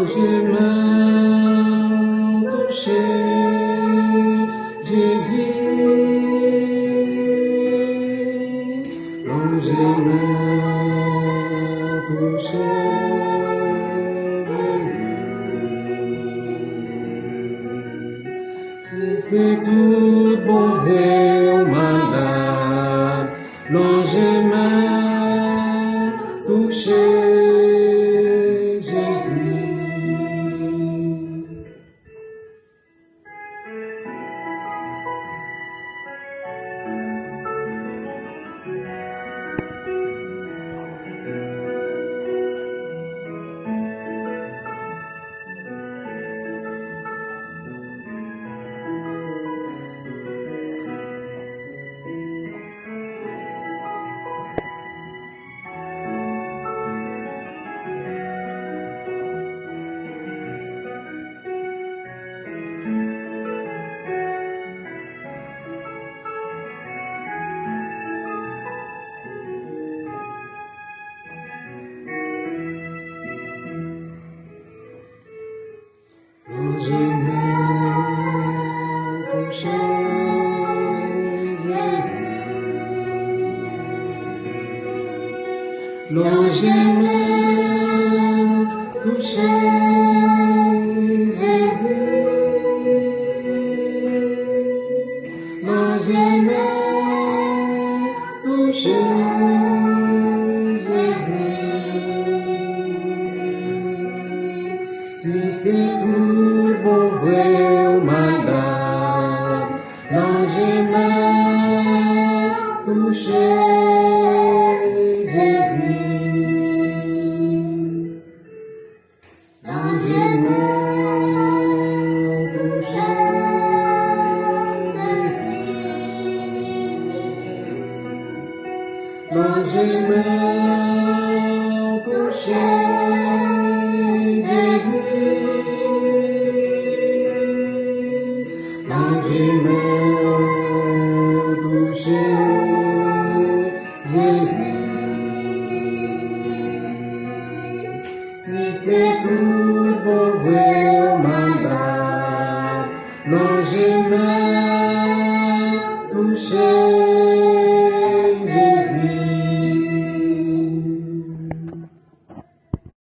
j'ai main touché Jésus, quand j'ai main touché Jésus. Si c'est tout bon vrai au malade, quand j'ai main touché Jésus. Quand j'ai main touché Jésus, quand j'ai main touché Jésus, quand j'ai main touché Jésus. Si c'est tout bon vrai au malade, quand j'ai main touché Jésus, quand j'ai main touché Jésus, quand j'ai main touché quand j'ai main touché Jésus. Si c'est tout bon vrai au malade, quand j'ai main touché